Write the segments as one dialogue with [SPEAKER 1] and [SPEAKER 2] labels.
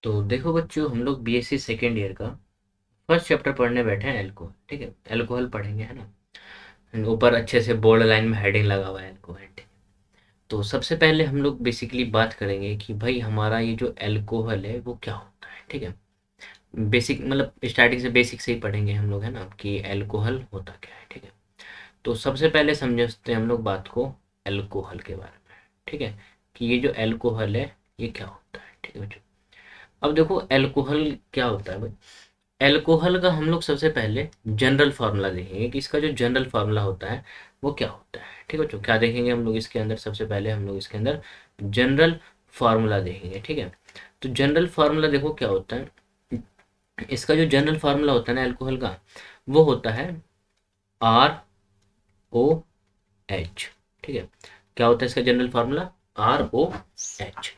[SPEAKER 1] तो देखो बच्चों, हम लोग बीएससी सेकेंड ईयर का फर्स्ट चैप्टर पढ़ने बैठे हैं एल्कोहल। ठीक है, एल्कोहल पढ़ेंगे, है ना। ऊपर अच्छे से बोल्ड लाइन में हेडिंग लगा हुआ है एल्कोहल। ठीक। तो सबसे पहले हम लोग बेसिकली बात करेंगे कि भाई हमारा ये जो एल्कोहल है वो क्या होता है। ठीक है, बेसिक मतलब स्टार्टिंग से बेसिक से ही पढ़ेंगे हम लोग, है ना, कि एल्कोहल होता क्या है। ठीक है, तो सबसे पहले समझते हैं हम लोग बात को एल्कोहल के बारे में। ठीक है, कि ये जो एल्कोहल है ये क्या होता है। ठीक है बच्चों, अब देखो एल्कोहल क्या होता है भाई। एल्कोहल का हम लोग सबसे पहले जनरल फार्मूला देखेंगे कि इसका जो जनरल फार्मूला होता है वो क्या होता है। ठीक है बच्चों, क्या देखेंगे हम लोग इसके अंदर, सबसे पहले हम लोग इसके अंदर जनरल फार्मूला देखेंगे। ठीक है, तो जनरल फार्मूला देखो क्या होता है। इसका जो जनरल फार्मूला होता है ना एल्कोहल का, वो होता है ROH। ठीक है, क्या होता है इसका जनरल फार्मूला, ROH।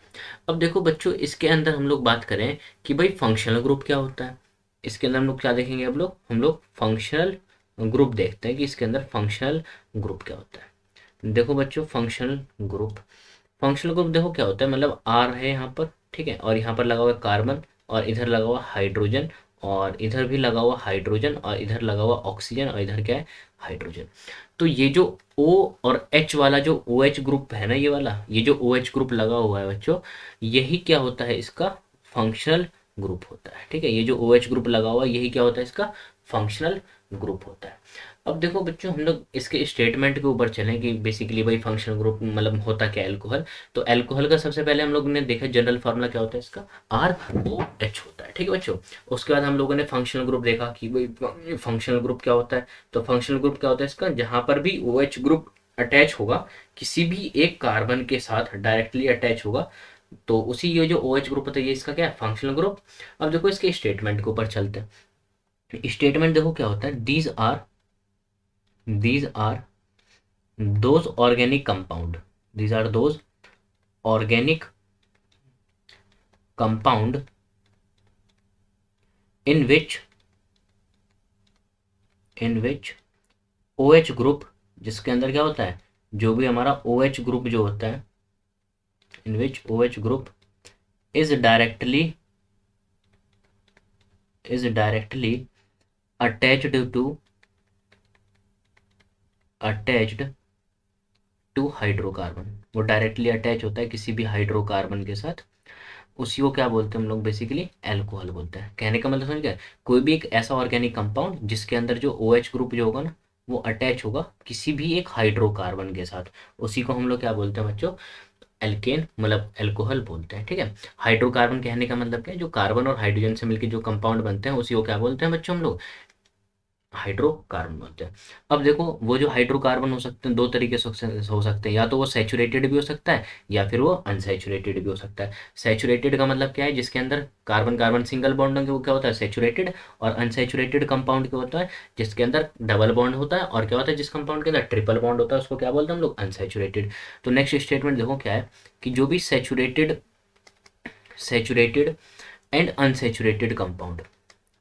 [SPEAKER 1] अब देखो बच्चों, इसके अंदर हम लोग बात करें कि भाई फंक्शनल ग्रुप क्या होता है। इसके अंदर हम लोग क्या देखेंगे, अब लोग हम लोग फंक्शनल ग्रुप देखते हैं कि इसके अंदर फंक्शनल ग्रुप क्या होता है। देखो बच्चों, फंक्शनल ग्रुप देखो क्या होता है, मतलब आर है यहाँ पर। ठीक है, और यहाँ पर लगा हुआ है कार्बन, और इधर लगा हुआ हाइड्रोजन, और इधर भी लगा हुआ हाइड्रोजन, और इधर लगा हुआ ऑक्सीजन, और इधर क्या है, हाइड्रोजन। तो ये जो O और H वाला जो OH ग्रुप है ना, ये वाला, ये जो OH ग्रुप लगा हुआ है बच्चों, यही क्या होता है, इसका फंक्शनल ग्रुप होता है। ठीक है, ये जो OH ग्रुप लगा हुआ है यही क्या होता है, इसका फंक्शनल ग्रुप होता है। अब देखो बच्चों, हम लोग इसके स्टेटमेंट के ऊपर चलें कि बेसिकली भाई फंक्शनल ग्रुप मतलब होता क्या है एल्कोहल। तो एल्कोहल का सबसे पहले हम लोग ने देखा जनरल फार्मूला क्या होता है इसका, ROH होता है। ठीक है बच्चों, उसके बाद हम लोगों ने फंक्शनल ग्रुप देखा कि भाई फंक्शनल ग्रुप क्या होता है। तो फंक्शनल ग्रुप क्या होता है इसका, जहाँ पर भी OH ग्रुप अटैच होगा किसी भी एक कार्बन के साथ डायरेक्टली अटैच होगा, तो उसी ये जो OH ग्रुप होता है ये इसका क्या है, फंक्शनल ग्रुप। अब देखो इसके स्टेटमेंट के ऊपर चलते हैं। स्टेटमेंट देखो क्या होता है, these are those organic compound, these are those organic compound in which OH group, जिसके अंदर क्या होता है, जो भी हमारा OH ग्रुप जो होता है, in which OH group is directly attached attached to hydrocarbon. वो डायरेक्टली अटैच होता है किसी भी हाइड्रोकार्बन के साथ, उसी को क्या बोलते हैं हम लोग, बेसिकली एल्कोहल बोलते हैं। कहने का मतलब समझ गए, कोई भी एक ऐसा ऑर्गेनिक कंपाउंड जिसके अंदर जो OH ग्रुप जो होगा ना, वो अटैच होगा किसी भी एक हाइड्रोकार्बन के साथ, उसी को हम लोग क्या बोलते हैं बच्चों, एल्केन मतलब एल्कोहल बोलते हैं। ठीक है, हाइड्रोकार्बन कहने का मतलब क्या है, जो कार्बन और हाइड्रोजन से मिलकर जो कंपाउंड बनते हैं उसी को क्या बोलते हैं बच्चों हम लोग, हाइड्रोकार्बन बोलते हैं। अब देखो वो जो हाइड्रोकार्बन हो सकते हैं दो तरीके से हो सकते हैं, या तो वो सैचुरेटेड भी हो सकता है या फिर वो अनसैचुरेटेड भी हो सकता है। सैचुरेटेड का मतलब क्या है, जिसके अंदर कार्बन कार्बन सिंगल बॉन्ड होंगे वो क्या होता है, सैचुरेटेड। और अनसैचुरेटेड कंपाउंड क्या होता है, जिसके अंदर डबल बॉन्ड होता है, और क्या होता है, जिस कंपाउंड के अंदर ट्रिपल बॉन्ड होता है उसको क्या बोलते हैं हम लोग, अनसैचुरेटेड। तो नेक्स्ट स्टेटमेंट देखो क्या है, कि जो भी saturated and unsaturated compound,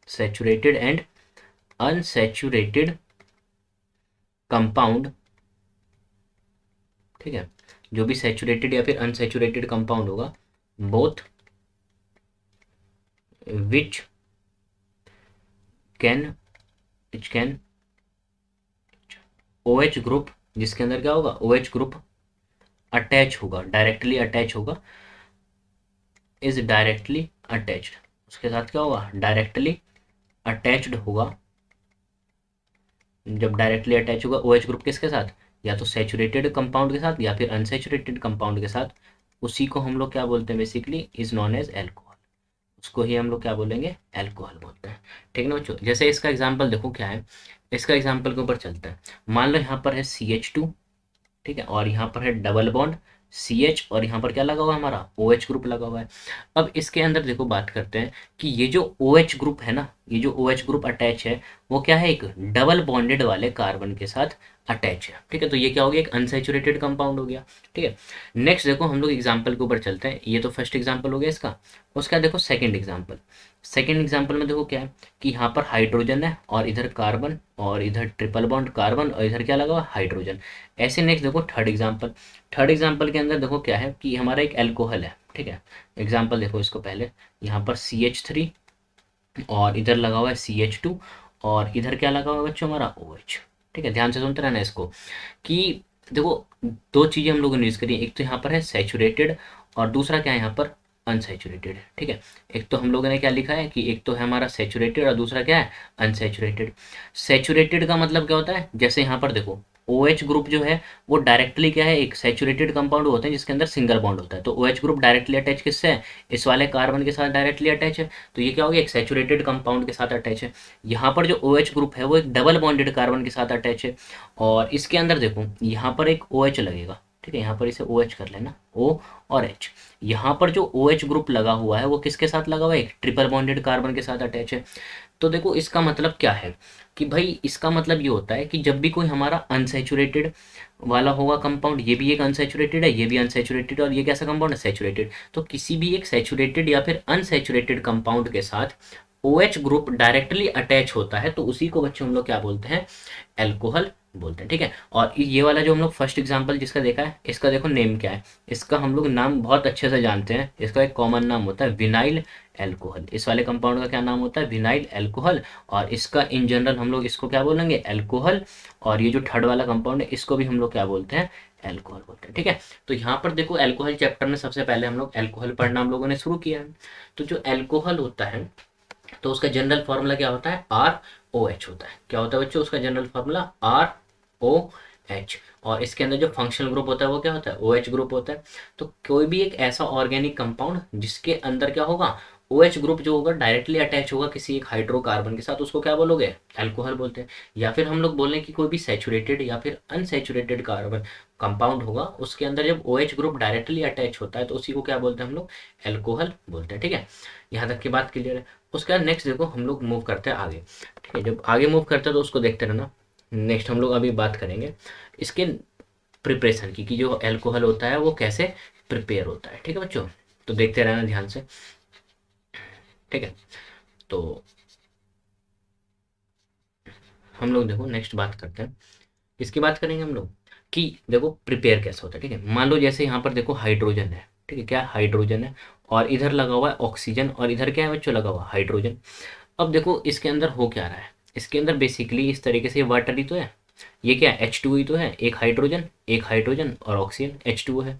[SPEAKER 1] saturated and unsaturated compound, ठीक है, जो भी सैचुरेटेड या फिर अनसैचुरेटेड कंपाउंड होगा, both which can which can OH group, जिसके अंदर क्या होगा, OH ग्रुप अटैच होगा, डायरेक्टली अटैच होगा, इज डायरेक्टली अटैच्ड, उसके साथ क्या होगा, डायरेक्टली अटैच्ड होगा। जब डायरेक्टली अटैच होगा OH ग्रुप किसके साथ, या तो सैचुरेटेड कंपाउंड के साथ या फिर अनसैचुरेटेड कंपाउंड के साथ, उसी को हम लोग क्या बोलते हैं, basically is known as alcohol. उसको ही हम लोग क्या बोलेंगे, एल्कोहल बोलते हैं। ठीक है ना बच्चों, जैसे इसका एग्जांपल देखो क्या है, इसका एग्जांपल के ऊपर चलता है। मान लो यहाँ पर है CH2, ठीक है, और यहाँ पर है डबल बॉन्ड CH, और यहाँ पर क्या लगा हुआ है, हमारा OH ग्रुप लगा हुआ है। अब इसके अंदर देखो बात करते हैं कि ये जो OH ग्रुप है ना, ये जो OH ग्रुप अटैच है वो क्या है, एक डबल बॉन्डेड वाले कार्बन के साथ अटैच है। ठीक है, तो ये क्या हो गया, एक अनसैचुरेटेड कंपाउंड हो गया। ठीक है, नेक्स्ट देखो हम लोग एग्जाम्पल के ऊपर चलते हैं। ये तो फर्स्ट एग्जाम्पल हो गया इसका। उसका देखो सेकेंड एग्जाम्पल में देखो क्या है, कि यहाँ पर हाइड्रोजन है, और इधर कार्बन, और इधर ट्रिपल बॉन्ड कार्बन, और इधर क्या लगा हुआ, हाइड्रोजन। ऐसे नेक्स्ट देखो थर्ड एग्जाम्पल के अंदर देखो क्या है, कि हमारा एक एल्कोहल है। ठीक है। एग्जाम्पल देखो इसको पहले, यहाँ पर CH3 और इधर लगा हुआ है CH2 और इधर क्या लगा हुआ है बच्चों हमारा OH। ठीक है, ध्यान से सुनते रहना इसको कि देखो दो चीज़ें हम लोगों ने यूज़ करी, एक तो यहाँ पर है सैचुरेटेड और दूसरा क्या है यहाँ पर अनसैचुरेटेड। ठीक है, एक तो हम लोगों ने क्या लिखा है कि एक तो है हमारा सैचुरेटेड और दूसरा क्या है अनसैचुरेटेड। सैचुरेटेड का मतलब क्या होता है, जैसे यहाँ पर देखो OH ग्रुप जो है वो डायरेक्टली क्या है, एक सैचुरेटेड कंपाउंड होते हैं जिसके अंदर सिंगल बॉन्ड होता है। तो OH ग्रुप डायरेक्टली अटैच किससे है, इस वाले कार्बन के साथ डायरेक्टली अटैच है। तो ये क्या हो गया, एक सैचुरेटेड कंपाउंड के साथ अटैच है। यहाँ पर जो OH ग्रुप है वो एक डबल बॉन्डेड कार्बन के साथ अटैच है। और इसके अंदर देखो यहाँ पर एक OH लगेगा। ठीक है, यहाँ पर इसे OH कर लेना, O और H। यहाँ पर जो OH ग्रुप लगा हुआ है वो किसके साथ लगा हुआ है, एक ट्रिपल बॉन्डेड कार्बन के साथ अटैच है। तो देखो इसका मतलब क्या है कि भाई इसका मतलब ये होता है कि जब भी कोई हमारा अनसैचुरेटेड वाला होगा कंपाउंड, ये भी एक अनसैचुरेटेड है, ये भी अनसैचुरेटेड, और ये कैसा कंपाउंड है, सैचुरेटेड। तो किसी भी एक सैचुरेटेड या फिर अनसैचुरेटेड कंपाउंड के साथ OH ग्रुप डायरेक्टली अटैच होता है तो उसी को बच्चों हम लोग क्या बोलते हैं, एल्कोहल बोलते हैं। ठीक है, और ये वाला जो हम लोग फर्स्ट एग्जांपल जिसका देखा है, इसका देखो नेम क्या है, इसका हम लोग नाम बहुत अच्छे से जानते हैं। इसका एक कॉमन नाम होता है विनाइल एल्कोहल। इस वाले कंपाउंड का क्या नाम होता है, विनाइल एल्कोहल। और इसका इन जनरल हम लोग इसको क्या बोलेंगे, एल्कोहल। और ये जो थर्ड वाला कंपाउंड है इसको भी हम लोग क्या बोलते हैं, एल्कोहल बोलते हैं। ठीक है, तो यहाँ पर देखो एल्कोहल चैप्टर में सबसे पहले हम लोग एल्कोहल पढ़ना हम लोगों ने शुरू किया है। तो जो एल्कोहल होता है तो उसका जनरल फार्मूला क्या होता है, ROH होता है। क्या होता है बच्चों उसका जनरल फार्मूला, ROH। और इसके अंदर जो फंक्शनल ग्रुप होता है वो क्या होता है, OH ग्रुप होता है। तो कोई भी एक ऐसा ऑर्गेनिक कंपाउंड जिसके अंदर क्या होगा, OH ग्रुप जो होगा डायरेक्टली अटैच होगा किसी एक हाइड्रोकार्बन के साथ, उसको क्या बोलोगे, एल्कोहल बोलते हैं। या फिर हम लोग बोलें कि कोई भी सैचुरेटेड या फिर अनसैचुरेटेड कार्बन कंपाउंड होगा उसके अंदर जब OH ग्रुप डायरेक्टली अटैच होता है तो उसी को क्या बोलते हैं हम लोग, एल्कोहल बोलते हैं। ठीक है, यहाँ तक की बात क्लियर है। उसके बाद नेक्स्ट देखो हम लोग मूव करते हैं आगे। ठीक है, जब आगे मूव करते हैं तो उसको देखते रहना। नेक्स्ट हम लोग अभी बात करेंगे इसके प्रिपरेशन की, कि जो एल्कोहल होता है वो कैसे प्रिपेयर होता है। ठीक है बच्चों, तो देखते रहना ध्यान से। ठीक है, तो हम लोग देखो नेक्स्ट बात करते हैं, किसकी बात करेंगे हम लोग, कि देखो प्रिपेयर कैसे होता है। ठीक है, मान लो जैसे यहाँ पर देखो हाइड्रोजन है। ठीक है, क्या हाइड्रोजन है और इधर लगा हुआ है ऑक्सीजन और इधर क्या है बच्चों, लगा हुआ हाइड्रोजन। अब देखो इसके अंदर हो क्या रहा है, इसके अंदर बेसिकली इस तरीके से वाटर ही तो है, ये क्या है H2 ही तो है, एक हाइड्रोजन और ऑक्सीजन H2O है।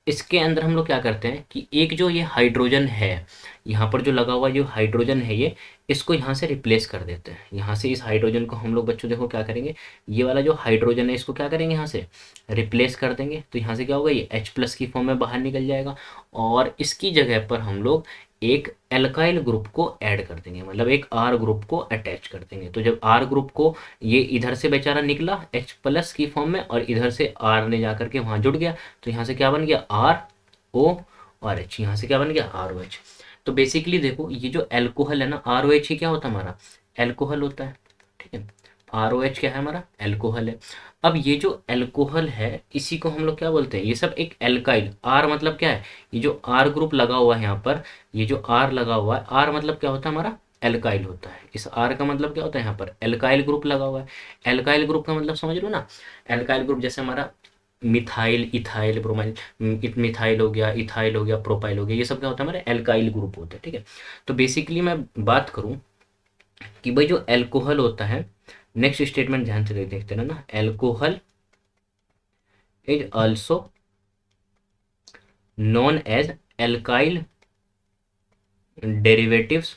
[SPEAKER 1] इसके अंदर हम लोग क्या करते हैं कि एक जो ये हाइड्रोजन है, यहाँ पर जो लगा हुआ जो हाइड्रोजन है ये, इसको यहाँ से रिप्लेस कर देते हैं। यहाँ से इस हाइड्रोजन को हम लोग बच्चों देखो क्या करेंगे, ये वाला जो हाइड्रोजन है इसको क्या करेंगे, यहाँ से रिप्लेस कर देंगे। तो यहाँ से क्या होगा, ये H+ की फॉर्म में बाहर निकल जाएगा और इसकी जगह पर हम लोग एक एल्काइल ग्रुप को ऐड कर देंगे, मतलब एक R ग्रुप को अटैच कर देंगे। तो जब R ग्रुप को ये इधर से बेचारा निकला H+ की फॉर्म में और इधर से R ने जा करके वहाँ जुड़ गया, तो यहाँ से क्या बन गया, RO और H। यहाँ से क्या बन गया, ROH। तो बेसिकली देखो ये जो एल्कोहल है ना, ROH ही क्या होता है हमारा, एल्कोहल होता है। ठीक है, ROH क्या है हमारा, एल्कोहल है। अब ये जो एल्कोहल है इसी को हम लोग क्या बोलते हैं, ये सब एक एल्काइल, R मतलब क्या है, ये जो R ग्रुप लगा हुआ है यहाँ पर, ये जो R लगा हुआ है, R मतलब क्या होता है हमारा, एल्काइल होता है। इस R का मतलब क्या होता है, यहाँ पर एल्काइल ग्रुप लगा हुआ है। एल्काइल ग्रुप का मतलब समझ लो ना, एल्काइल ग्रुप जैसे हमारा मिथाइल, इथाइल, ब्रोमाइल, मिथाइल हो गया, इथाइल हो गया, प्रोपाइल हो गया, ये सब क्या होता है, हमारे एल्काइल ग्रुप होते हैं। ठीक है, तो बेसिकली मैं बात करूँ कि भाई जो एल्कोहल होता है, नेक्स्ट स्टेटमेंट ध्यान से देखते रहना, alcohol is also known as alkyl derivatives,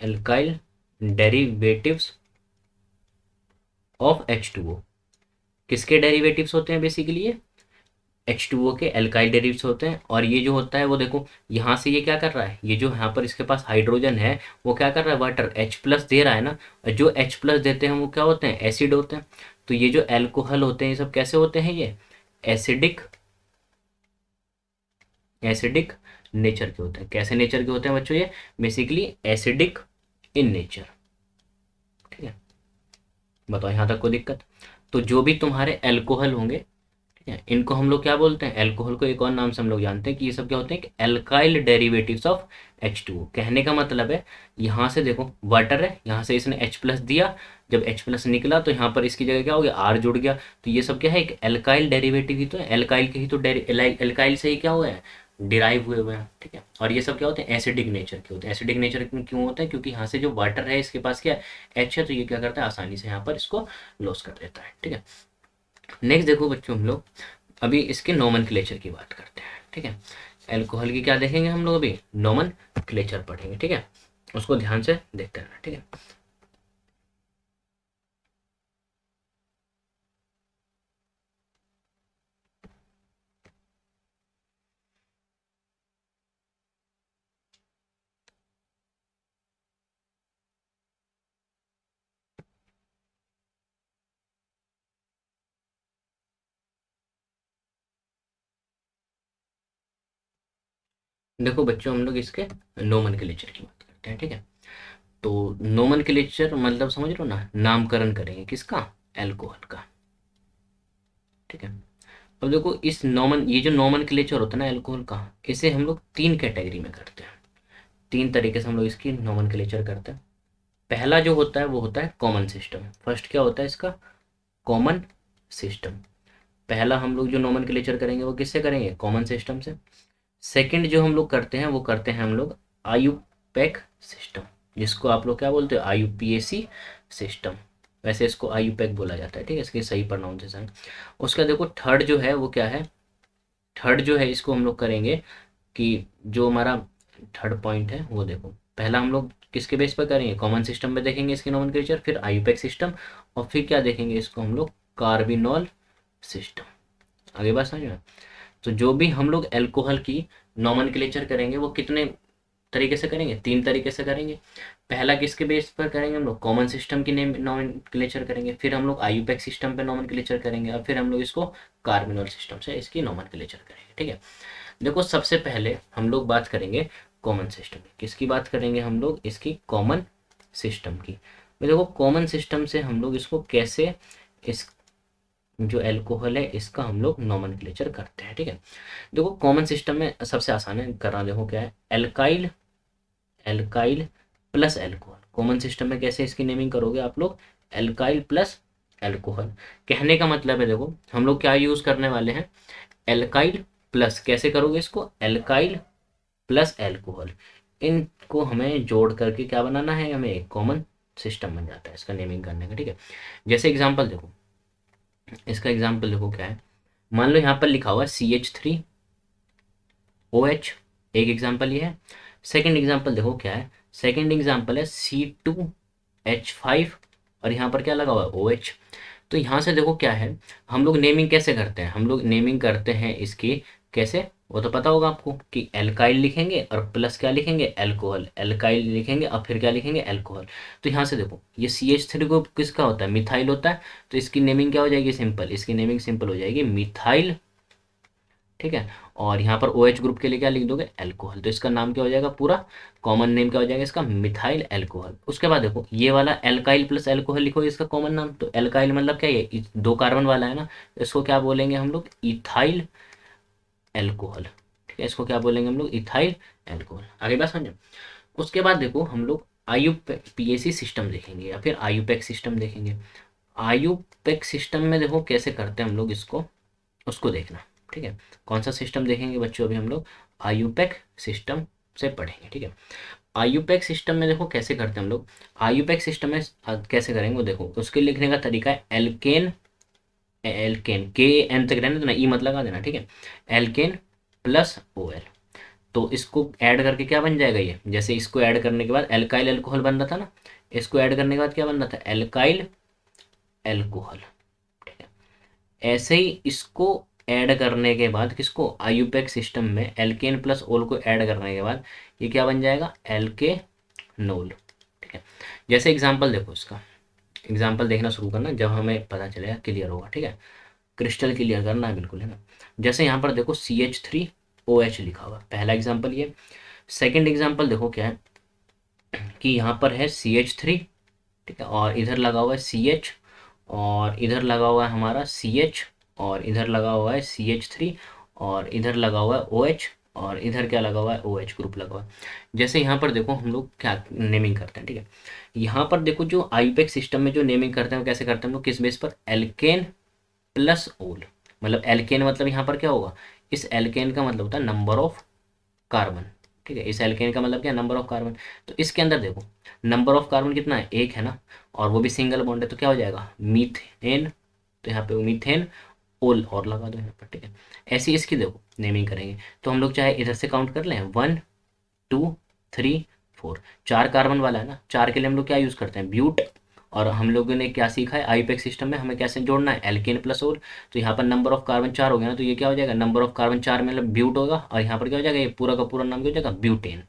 [SPEAKER 1] alkyl derivatives of H2O। किसके डेरिवेटिव्स होते हैं बेसिकली, ये H2O के एल्काइल डेरिवेटिव्स होते हैं। और ये जो होता है वो देखो यहाँ से ये क्या कर रहा है, ये जो यहाँ पर इसके पास हाइड्रोजन है वो क्या कर रहा है, वाटर H+ दे रहा है ना, और जो H+ देते हैं वो क्या होते हैं, एसिड होते हैं। तो ये जो एल्कोहल होते हैं ये सब कैसे होते हैं, ये एसिडिक, एसिडिक नेचर के होते हैं। कैसे नेचर के होते हैं बच्चों, ये बेसिकली एसिडिक इन नेचर। ठीक है, बताओ यहाँ तक कोई दिक्कत। तो जो भी तुम्हारे एल्कोहल होंगे, ठीक है, इनको हम लोग क्या बोलते हैं, एल्कोहल को एक और नाम से हम लोग जानते हैं कि ये सब क्या होते हैं, एल्काइल डेरिवेटिव्स ऑफ H2O। कहने का मतलब है यहाँ से देखो वाटर है, यहाँ से इसने H+ दिया, जब H+ निकला तो यहाँ पर इसकी जगह क्या हो गया, R जुड़ गया। तो ये सब क्या है, एक एल्काइल डेरिवेटिव ही तो है, एल्काइल के ही तो एल्काइल से ही क्या हुआ है, डिराइव हुए हुए हैं, ठीक है। और ये सब क्या होते हैं, एसिडिक नेचर के होते हैं। एसिडिक नेचर क्यों होते हैं, क्योंकि यहाँ से जो वाटर है इसके पास क्या है, एच है, तो ये क्या करता है, आसानी से यहाँ पर इसको लॉस कर देता है, ठीक है। नेक्स्ट देखो बच्चों, हम लोग अभी इसके नोमेनक्लेचर की बात करते हैं, ठीक है। एल्कोहल की क्या देखेंगे हम लोग, अभी नोमेनक्लेचर पढ़ेंगे, ठीक है। उसको ध्यान से देखते रहना, ठीक है। देखो बच्चों, हम लोग इसके नोमेनक्लेचर की बात करते हैं, ठीक है। तो नोमेनक्लेचर मतलब समझ लो ना, नामकरण करेंगे किसका, एल्कोहल का, ठीक है। अब देखो इस ये जो नोमेनक्लेचर होता है ना एल्कोहल का, इसे हम लोग तीन कैटेगरी में करते हैं। तीन तरीके से हम लोग इसकी नोमेनक्लेचर करते हैं। पहला जो होता है वो होता है कॉमन सिस्टम। फर्स्ट क्या होता है इसका, कॉमन सिस्टम। पहला हम लोग जो नोमेनक्लेचर करेंगे वो किससे करेंगे, कॉमन सिस्टम से। सेकंड जो हम लोग करते हैं वो करते हैं हम लोग आयुपेक सिस्टम, जिसको आप लोग क्या बोलते हो, आयुपीएसी सिस्टम। वैसे इसको आयुपेक बोला जाता है, ठीक है, इसकी सही प्रोनाउंसिएशन। उसका देखो थर्ड जो है वो क्या है, थर्ड जो है इसको हम लोग करेंगे कि जो हमारा थर्ड पॉइंट है वो देखो, पहला हम लोग किसके बेस पर करेंगे, कॉमन सिस्टम में देखेंगे इसकी नोमेनक्लेचर, फिर आयुपेक सिस्टम, और फिर क्या देखेंगे इसको हम लोग, कार्बिनॉल सिस्टम। आगे बात समझ में। तो जो भी हम लोग एल्कोहल की नोमेनक्लेचर करेंगे वो कितने तरीके से करेंगे, तीन तरीके से करेंगे। पहला किसके बेस पर करेंगे, हम लोग कॉमन सिस्टम की नेम नोमेनक्लेचर करेंगे, फिर हम लोग आयुपेक सिस्टम पे नोमेनक्लेचर करेंगे, और फिर हम लोग इसको कार्बिनॉल सिस्टम से इसकी नोमेनक्लेचर करेंगे, ठीक है। देखो सबसे पहले हम लोग बात करेंगे कॉमन सिस्टम की। किसकी बात करेंगे हम लोग, इसकी कॉमन सिस्टम की। भाई देखो कॉमन सिस्टम से हम लोग इसको कैसे, इस जो एल्कोहल है इसका हम लोग नोमेनक्लेचर करते हैं, ठीक है। देखो कॉमन सिस्टम में सबसे आसान है करना, देखो क्या है, alkyl, alkyl plus alcohol. Common system में कैसे इसकी नेमिंग करोगे आप लोग, एल्काइल प्लस एल्कोहल। कहने का मतलब है देखो हम लोग क्या यूज करने वाले हैं, एल्काइल प्लस, कैसे करोगे इसको, एल्काइल प्लस एल्कोहल, इनको हमें जोड़ करके क्या बनाना है, हमें एक कॉमन सिस्टम बन जाता है इसका नेमिंग करने का, ठीक है। जैसे एग्जांपल देखो, इसका एग्जांपल देखो क्या है, मान लो यहाँ पर लिखा हुआ है CH3OH, एक एग्जांपल ये है। सेकंड एग्जांपल देखो क्या है, सेकंड एग्जांपल है C2H5, और यहाँ पर क्या लगा हुआ है, OH। तो यहाँ से देखो क्या है, हम लोग नेमिंग कैसे करते हैं, हम लोग नेमिंग करते हैं इसकी कैसे, वो तो पता होगा आपको कि एल्काइल लिखेंगे और प्लस क्या लिखेंगे, एल्कोहल, एल्काइल लिखेंगे और फिर क्या लिखेंगे, एल्कोहल। तो यहाँ से देखो ये CH3 ग्रुप किसका होता है, मिथाइल होता है, तो इसकी नेमिंग क्या हो जाएगी, सिंपल, इसकी नेमिंग सिंपल हो जाएगी मिथाइल, ठीक है। और यहाँ पर OH ग्रुप के लिए क्या लिख दोगे, एल्कोहल। तो इसका नाम क्या हो जाएगा, पूरा कॉमन नेम क्या हो जाएगा इसका, मिथाइल एल्कोहल। उसके बाद देखो ये वाला एल्काइल प्लस एल्कोहल लिखो इसका कॉमन नाम, तो एल्काइल मतलब क्या है, ये दो कार्बन वाला है ना, तो इसको क्या बोलेंगे हम लोग, इथाइल एल्कोहल, ठीक है। इसको क्या बोलेंगे हम लोग, इथाइल एल्कोहल। आगे बात समझो। उसके बाद देखो हम लोग आयुपीएसी सिस्टम देखेंगे या फिर आयुपेक सिस्टम देखेंगे। आयुपेक सिस्टम में देखो कैसे करते हैं हम लोग इसको, उसको देखना, ठीक है। कौन सा सिस्टम देखेंगे बच्चों, अभी हम लोग आयुपेक सिस्टम से पढ़ेंगे, ठीक है। आयुपेक सिस्टम में देखो कैसे करते हैं हम लोग, आयुपेक सिस्टम में कैसे करेंगे वो देखो, उसके लिखने का तरीका है एल्केन, एल्केन के एन तक रहने देना, ई मत लगा देना, ठीक है। एल्केन प्लस OL, तो इसको ऐड करके क्या बन जाएगा, ये जैसे इसको ऐड करने के बाद एल्काइल अल्कोहल बन रहा था ना, इसको ऐड करने के बाद क्या बन रहा था, एल्काइल अल्कोहल, ठीक है। ऐसे ही इसको ऐड करने के बाद किसको, आयुपेक सिस्टम में एल्केन प्लस ओल को ऐड करने के बाद ये क्या बन जाएगा, एल्केनोल, ठीक है। जैसे एग्जांपल देखो इसका, एग्जांपल देखना शुरू करना, जब हमें पता चलेगा क्लियर होगा, ठीक है। क्रिस्टल क्लियर करना है बिल्कुल, है ना। जैसे यहाँ पर देखो CH3OH लिखा हुआ, पहला एग्जांपल ये। सेकंड एग्जांपल देखो क्या है कि यहाँ पर है CH3, ठीक है, और इधर लगा हुआ है CH, और इधर लगा हुआ है हमारा CH, और इधर लगा हुआ है CH3, और इधर लगा हुआ है OH, और इधर क्या लगा हुआ है, OH ग्रुप लगा हुआ है। जैसे यहाँ पर देखो हम लोग क्या नेमिंग करते हैं, ठीक है। यहाँ पर देखो जो आईपेक सिस्टम में जो नेमिंग करते हैं वो कैसे करते हैं हम लोग, किस बेस पर, एल्केन प्लस ओल। मतलब एल्केन मतलब यहाँ पर क्या होगा, इस एल्केन का मतलब होता है नंबर ऑफ कार्बन, ठीक है। इस एल्केन का मतलब क्या है, नंबर ऑफ कार्बन। तो इसके अंदर देखो नंबर ऑफ कार्बन कितना है, एक है ना, और वो भी सिंगल बॉन्ड है, तो क्या हो जाएगा मीथेन। तो यहाँ पे मीथेन ओल और लगा दो यहाँ पर, ठीक है। ऐसी इसकी देखो नेमिंग करेंगे, तो हम लोग चाहे इधर से काउंट कर लें, 1 2 3 4, 4 कार्बन वाला है ना, 4 के लिए हम लोग क्या यूज़ करते हैं, ब्यूट। और हम लोगों ने क्या सीखा है आईपेक सिस्टम में, हमें कैसे जोड़ना है, एल्केन प्लस ओल। तो यहाँ पर नंबर ऑफ कार्बन 4 हो गया ना, तो ये क्या हो जाएगा, नंबर ऑफ कार्बन 4 मतलब ब्यूट होगा, और यहाँ पर क्या हो जाएगा, ये पूरा का पूरा नाम क्या हो जाएगा, ब्यूटेन।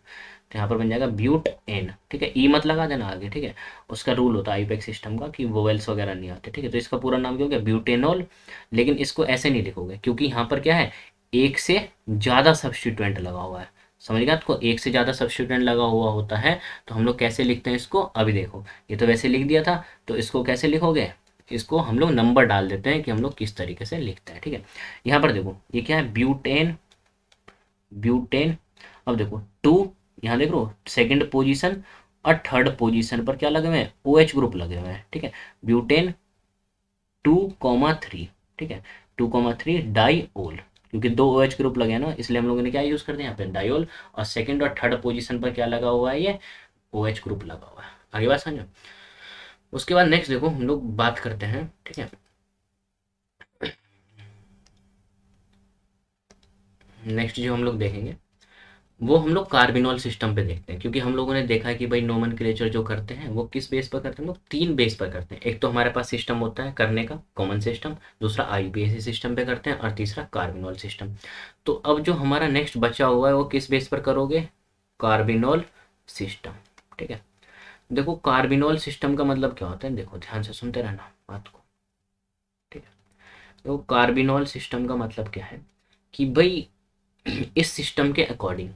[SPEAKER 1] तो यहाँ पर बन जाएगा ब्यूट एन, ठीक है। ई मत लगा देना आगे, ठीक है। उसका रूल होता है आईपेक सिस्टम का कि वोवेल्स वगैरह नहीं आते, ठीक है। तो इसका पूरा नाम क्या हो गया, ब्यूटेनॉल। लेकिन इसको ऐसे नहीं लिखोगे, क्योंकि यहाँ पर क्या है, एक से ज़्यादा सब्स्टिट्यूएंट लगा हुआ है, समझ गया आपको, एक से ज़्यादा सब्स्टिट्यूएंट लगा हुआ होता है। तो हम लोग कैसे लिखते हैं इसको, अभी देखो, ये तो वैसे लिख दिया था, तो इसको कैसे लिखोगे, इसको हम लोग नंबर डाल देते हैं कि हम लोग किस तरीके से लिखते हैं, ठीक है। यहाँ पर देखो ये क्या है, ब्यूटेन, ब्यूटेन। अब देखो टू, यहाँ देख लो सेकंड पोजीशन और थर्ड पोजीशन पर क्या लगे हुए हैं, ओ एच ग्रुप लगे हुए हैं, ठीक है। ब्यूटेन 2,3, ठीक है, 2,3 डाईओल, क्योंकि दो ओ एच ग्रुप लगे हैं ना, इसलिए हम लोगों ने क्या यूज़ कर दिया यहाँ पे, डाईओल। और सेकंड और थर्ड पोजीशन पर क्या लगा हुआ है, ये ओ एच ग्रुप लगा हुआ है। आगे बात समझो। उसके बाद नेक्स्ट देखो हम लोग बात करते हैं, ठीक है। नेक्स्ट जो हम लोग देखेंगे वो हम लोग कार्बिनॉल सिस्टम पे देखते हैं, क्योंकि हम लोगों ने देखा है कि भाई नोमेनक्लेचर जो करते हैं वो किस बेस पर करते हैं, हम लोग तीन बेस पर करते हैं। एक तो हमारे पास सिस्टम होता है करने का कॉमन सिस्टम, दूसरा आईपीएसी सिस्टम पे करते हैं, और तीसरा कार्बिनॉल सिस्टम। तो अब जो हमारा नेक्स्ट बचा हुआ है वो किस बेस पर करोगे, कार्बिनॉल सिस्टम, ठीक है। देखो कार्बिनॉल सिस्टम का मतलब क्या होता है, देखो ध्यान से सुनते रहना बात को, ठीक है। देखो कार्बिनॉल सिस्टम का मतलब क्या है कि भाई इस सिस्टम के अकॉर्डिंग,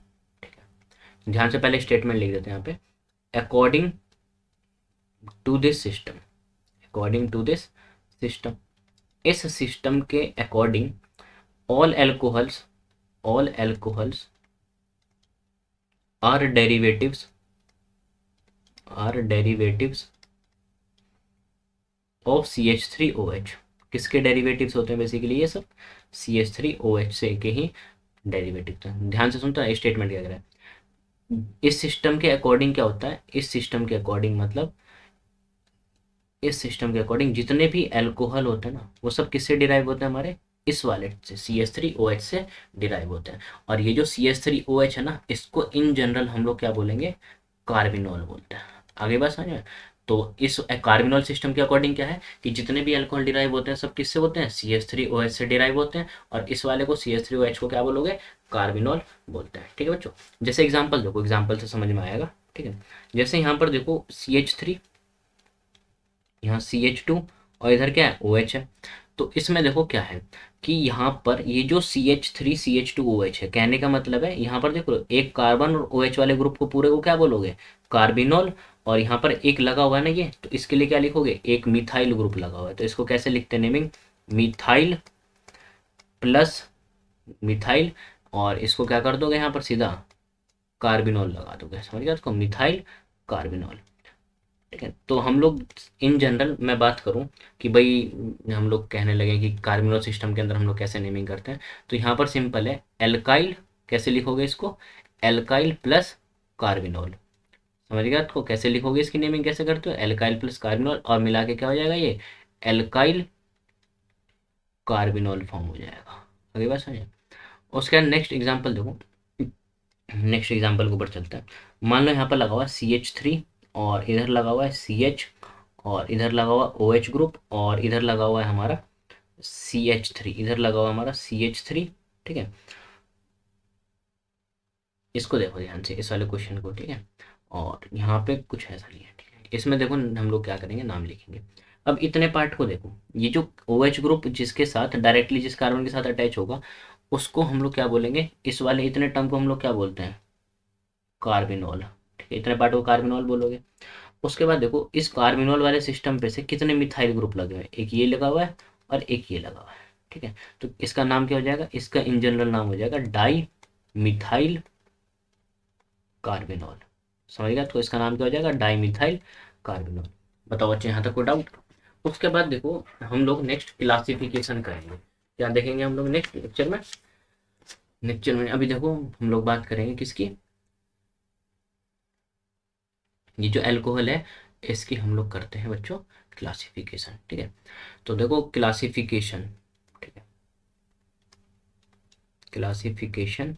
[SPEAKER 1] ध्यान से पहले स्टेटमेंट लिख देते हैं यहाँ पे, according to this system, according to this system, इस सिस्टम के according all alcohols, all alcohols are derivatives, are derivatives of CH3OH। किसके डेरिवेटिव्स होते हैं बेसिकली ये सब, CH3OH से के ही डेरिवेटिव। ध्यान से सुनता है स्टेटमेंट क्या कह रहा है, इस सिस्टम के अकॉर्डिंग क्या होता है, इस सिस्टम के अकॉर्डिंग मतलब इस सिस्टम के अकॉर्डिंग जितने भी अल्कोहल होते हैं ना वो सब किससे डिराइव होते हैं, हमारे इस वाले से CH3OH से डिराइव होते हैं। और ये जो CH3OH है ना, इसको इन जनरल हम लोग क्या बोलेंगे, कार्बिनॉल बोलते हैं। आगे बात समझ में। तो इस कार्बिनॉल सिस्टम के अकॉर्डिंग क्या है कि जितने भी अल्कोहल डिराइव होते हैं सब किससे होते हैं, CH3OH से डिराइव होते हैं। और इस वाले को CH3OH को क्या बोलोगे, कार्बिनॉल बोलते हैं, ठीक है बच्चों। जैसे एग्जाम्पल देखो, एग्जाम्पल से समझ में आएगा, ठीक है। जैसे यहाँ पर देखो CH3, यहाँ CH2, और इधर क्या है OH है। तो इसमें देखो क्या है कि यहाँ पर ये जो CH3CH2OH है, कहने का मतलब है यहाँ पर देखो एक कार्बन और OH वाले ग्रुप को पूरे को क्या बोलोगे, कार्बिनॉल। और यहाँ पर एक लगा हुआ है ना ये, तो इसके लिए क्या लिखोगे, एक मिथाइल ग्रुप लगा हुआ है, तो इसको कैसे लिखते हैं नेमिंग, मिथाइल प्लस मिथाइल। और इसको क्या कर दोगे यहाँ पर सीधा कार्बिनॉल लगा दोगे, समझ गया, इसको मिथाइल कार्बिनॉल, ठीक है। तो हम लोग इन जनरल मैं बात करूं कि भाई हम लोग कहने लगे कि कार्बिनॉल सिस्टम के अंदर हम लोग कैसे नेमिंग करते हैं, तो यहाँ पर सिंपल है, एल्काइल कैसे लिखोगे इसको, एल्काइल प्लस कार्बिनॉल, समझ गया। तो कैसे लिखोगे, इसकी नेमिंग कैसे करते हो, एल्काइल प्लस कार्बिनॉल, और मिला के क्या हो जाएगा ये एल्काइल कार्बिनॉल फॉर्म हो जाएगा। अगली बात समझे। उसके बाद नेक्स्ट एग्जाम्पल देखो, नेक्स्ट एग्जाम्पल के ऊपर चलते हैं। मान लो यहाँ पर लगा हुआ है CH3, और इधर लगा हुआ है CH, और इधर लगा हुआ OH ग्रुप, और इधर लगा हुआ है हमारा CH3, इधर लगा हुआ है हमारा CH3, ठीक है। इसको देखो ध्यान से, इस वाले क्वेश्चन को, ठीक है। और यहाँ पे कुछ ऐसा नहीं है, ठीक है। इसमें देखो हम लोग क्या करेंगे, नाम लिखेंगे। अब इतने पार्ट को देखो, ये जो OH ग्रुप जिसके साथ डायरेक्टली जिस कार्बन के साथ अटैच होगा उसको हम लोग क्या बोलेंगे, इस वाले इतने टर्म को हम लोग क्या बोलते हैं, कार्बिनॉल, ठीक है। इतने पार्ट को कार्बिनॉल बोलोगे। उसके बाद देखो इस कार्बिनॉल वाले सिस्टम पे से कितने मिथाइल ग्रुप लगे हुए हैं, एक ये लगा हुआ है और एक ये लगा हुआ है, ठीक है। तो इसका नाम क्या हो जाएगा, इसका इन जनरल नाम हो जाएगा डाई मिथाइल कार्बिनॉल, समझ गया। तो इसका नाम क्या हो जाएगा, डाई मिथाइल कार्बिनॉल। बताओ बच्चे यहाँ तक कोई डाउट। उसके बाद देखो हम लोग नेक्स्ट क्लासिफिकेशन करेंगे, क्या देखेंगे हम लोग नेक्स्ट लेक्चर में, नेचुरल मीनिंग अभी देखो हम लोग बात करेंगे किसकी, ये जो अल्कोहल है इसकी हम लोग करते हैं बच्चों क्लासिफिकेशन, ठीक है। तो देखो क्लासिफिकेशन, ठीक है, क्लासिफिकेशन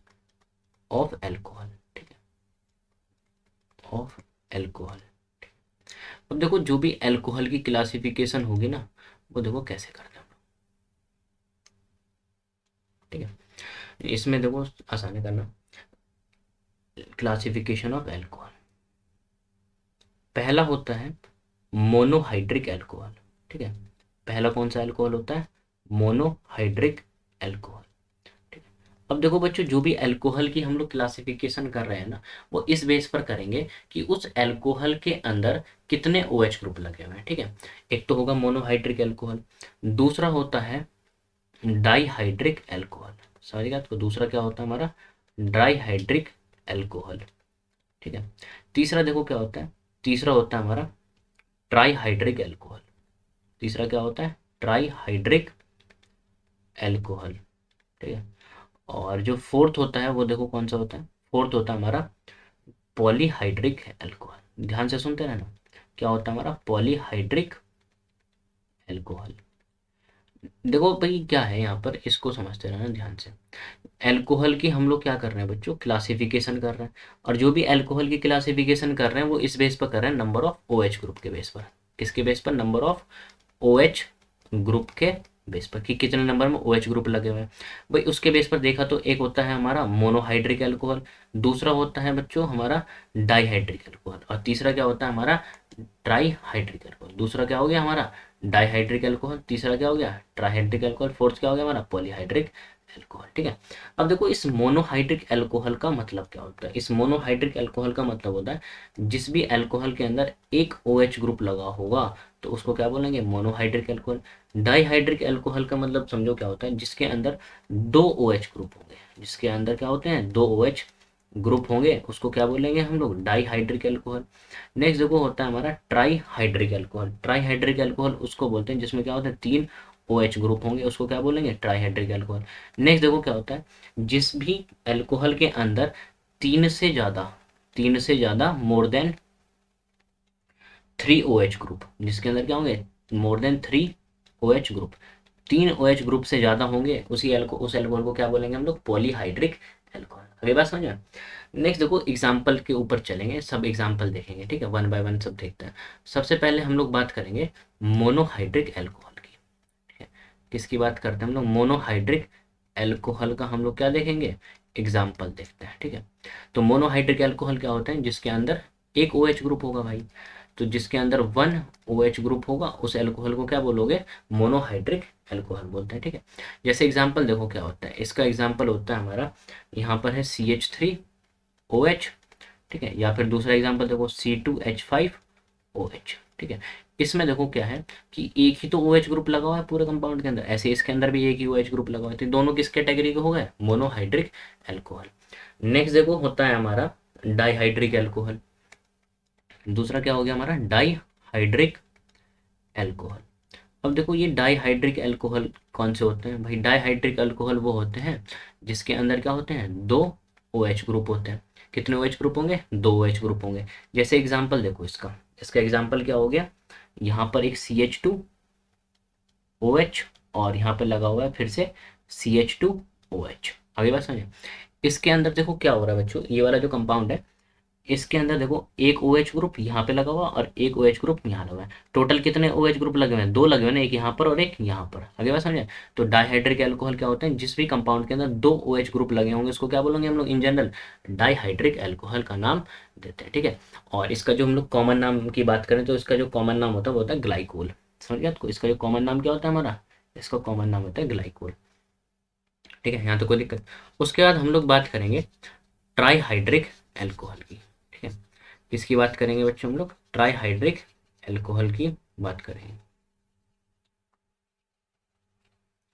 [SPEAKER 1] ऑफ अल्कोहल, ठीक है, ऑफ अल्कोहल। अब देखो जो भी अल्कोहल की क्लासिफिकेशन होगी ना, वो देखो कैसे करते हैं हम लोग, ठीक है। इसमें देखो आसानी करना, क्लासिफिकेशन ऑफ अल्कोहल, पहला होता है मोनोहाइड्रिक अल्कोहल, ठीक है। पहला कौन सा अल्कोहल होता है, मोनोहाइड्रिक अल्कोहल, ठीक है। अब देखो बच्चों जो भी अल्कोहल की हम लोग क्लासिफिकेशन कर रहे हैं ना, वो इस बेस पर करेंगे कि उस अल्कोहल के अंदर कितने OH ग्रुप लगे हुए हैं, ठीक है। एक तो होगा मोनोहाइड्रिक अल्कोहल, दूसरा होता है डाईहाइड्रिक अल्कोहल, समझ गया। तो दूसरा क्या होता है हमारा, डाईहाइड्रिक अल्कोहल, ठीक है। तीसरा देखो क्या होता है, तीसरा होता है हमारा ट्राईहाइड्रिक अल्कोहल, तीसरा क्या होता है, ट्राईहाइड्रिक अल्कोहल, ठीक है। और जो फोर्थ होता है वो देखो कौन सा होता है, फोर्थ होता है हमारा पॉलीहाइड्रिक अल्कोहल, ध्यान से सुनते रहना, क्या होता है हमारा पॉलीहाइड्रिक अल्कोहल। देखो भाई क्या है यहाँ पर, इसको समझते रहना ध्यान से। अल्कोहल की हम लोग क्या कर रहे हैं बच्चों, क्लासिफिकेशन कर रहे हैं, और जो भी अल्कोहल की क्लासिफिकेशन कर रहे हैं वो इस बेस पर कर रहे हैं नंबर ऑफ OH ग्रुप के बेस पर, किसके बेस पर, नंबर ऑफ OH ग्रुप के बेस पर, कि कितने नंबर में OH ग्रुप लगे हुए हैं भाई। उसके बेस पर देखा तो एक होता है हमारा मोनोहाइड्रिक अल्कोहल, दूसरा होता है बच्चों हमारा डाईहाइड्रिक अल्कोहल, और तीसरा क्या होता है हमारा ट्राईहाइड्रिक अल्कोहल। दूसरा क्या हो गया हमारा डाईहाइड्रिक अल्कोहल, तीसरा क्या हो गया ट्राईहाइड्रिक अल्कोहल, फोर्थ क्या हो गया हमारा पॉलीहाइड्रिक अल्कोहल, ठीक है। अब देखो इस मोनोहाइड्रिक अल्कोहल का मतलब क्या होता है, इस मोनोहाइड्रिक अल्कोहल का मतलब होता है जिस भी अल्कोहल के अंदर एक OH ग्रुप लगा होगा तो उसको क्या बोलेंगे, मोनोहाइड्रिक अल्कोहल। डाईहाइड्रिक अल्कोहल का मतलब समझो क्या होता है, जिसके अंदर दो OH ग्रुप होंगे, जिसके अंदर क्या होते हैं, दो OH ग्रुप होंगे, उसको क्या बोलेंगे हम लोग, डाईहाइड्रिक अल्कोहल। नेक्स्ट देखो होता है हमारा ट्राईहाइड्रिक अल्कोहल, ट्राईहाइड्रिक अल्कोहल उसको बोलते हैं जिसमें क्या होता है, तीन OH ग्रुप होंगे, उसको क्या बोलेंगे, ट्राईहाइड्रिक अल्कोहल। नेक्स्ट देखो क्या होता है, जिस भी अल्कोहल के अंदर तीन से ज़्यादा, तीन से ज़्यादा मोर देन 3 OH ग्रुप, जिसके अंदर क्या होंगे, मोर देन 3 OH ग्रुप, तीन OH ग्रुप से ज़्यादा होंगे, उस अल्कोहल को क्या बोलेंगे हम लोग, पॉलीहाइड्रिक अल्कोहल। अगली बात समझ। नेक्स्ट देखो एग्जाम्पल के ऊपर चलेंगे, सब एग्जाम्पल देखेंगे, ठीक है, वन बाय वन सब देखते हैं। सबसे पहले हम लोग बात करेंगे मोनोहाइड्रिक अल्कोहल की, ठीक है। किसकी बात करते हैं हम लोग, मोनोहाइड्रिक अल्कोहल का हम लोग क्या देखेंगे, एग्जाम्पल देखते हैं, ठीक है। तो मोनोहाइड्रिक अल्कोहल क्या होता है, जिसके अंदर एक OH ग्रुप होगा भाई, तो जिसके अंदर वन OH ग्रुप होगा उस अल्कोहल को क्या बोलोगे, मोनोहाइड्रिक अल्कोहल बोलते हैं, ठीक है। जैसे एग्जाम्पल देखो क्या होता है, इसका एग्जाम्पल होता है हमारा, यहाँ पर है CH3OH, ठीक है, या फिर दूसरा एग्जांपल देखो C2H5OH, ठीक है। इसमें देखो क्या है कि एक ही तो OH ग्रुप लगा हुआ है पूरे कंपाउंड के अंदर, ऐसे इसके अंदर भी एक ही OH ग्रुप लगा हुआ है, तो दोनों किस कैटेगरी के हो गए, मोनोहाइड्रिक अल्कोहल। नेक्स्ट देखो होता है हमारा डाईहाइड्रिक अल्कोहल, दूसरा क्या हो गया हमारा डाईहाइड्रिक अल्कोहल। अब देखो ये डाईहाइड्रिक अल्कोहल कौन से होते हैं भाई, डाईहाइड्रिक अल्कोहल वो होते हैं जिसके अंदर क्या होते हैं, दो OH ग्रुप होते हैं। कितने OH ग्रुप होंगे, दो OH ग्रुप होंगे। जैसे एग्जांपल देखो इसका, इसका एग्जांपल क्या हो गया, यहाँ पर एक CH2OH और यहाँ पर लगा हुआ है फिर से CH2OH। आगे बात समझे। इसके अंदर देखो क्या हो रहा है बच्चों, ये वाला जो कंपाउंड है इसके अंदर देखो एक OH ग्रुप यहाँ पे लगा हुआ और एक OH ग्रुप यहाँ लगा हुआ है। टोटल कितने OH ग्रुप लगे हुए हैं, दो लगे हुए हैं ना, एक यहाँ पर और एक यहाँ पर। आगे बात समझे। तो डाईहाइड्रिक अल्कोहल क्या होते हैं, जिस भी कंपाउंड के अंदर दो OH ग्रुप लगे होंगे उसको क्या बोलेंगे हम लोग, इन जनरल डाईहाइड्रिक अल्कोहल का नाम देते हैं, ठीक है। और इसका जो हम लोग कॉमन नाम की बात करें तो इसका जो कॉमन नाम होता है वो होता है ग्लाइकोल। समझ गया आपको, इसका जो कॉमन नाम क्या होता है हमारा, इसका कॉमन नाम होता है ग्लाइकोल, ठीक है। यहाँ तो कोई दिक्कत। उसके बाद हम लोग बात करेंगे ट्राईहाइड्रिक अल्कोहल की, ठीक है। किसकी बात करेंगे बच्चों, हम लोग ट्राईहाइड्रिक अल्कोहल की बात करेंगे।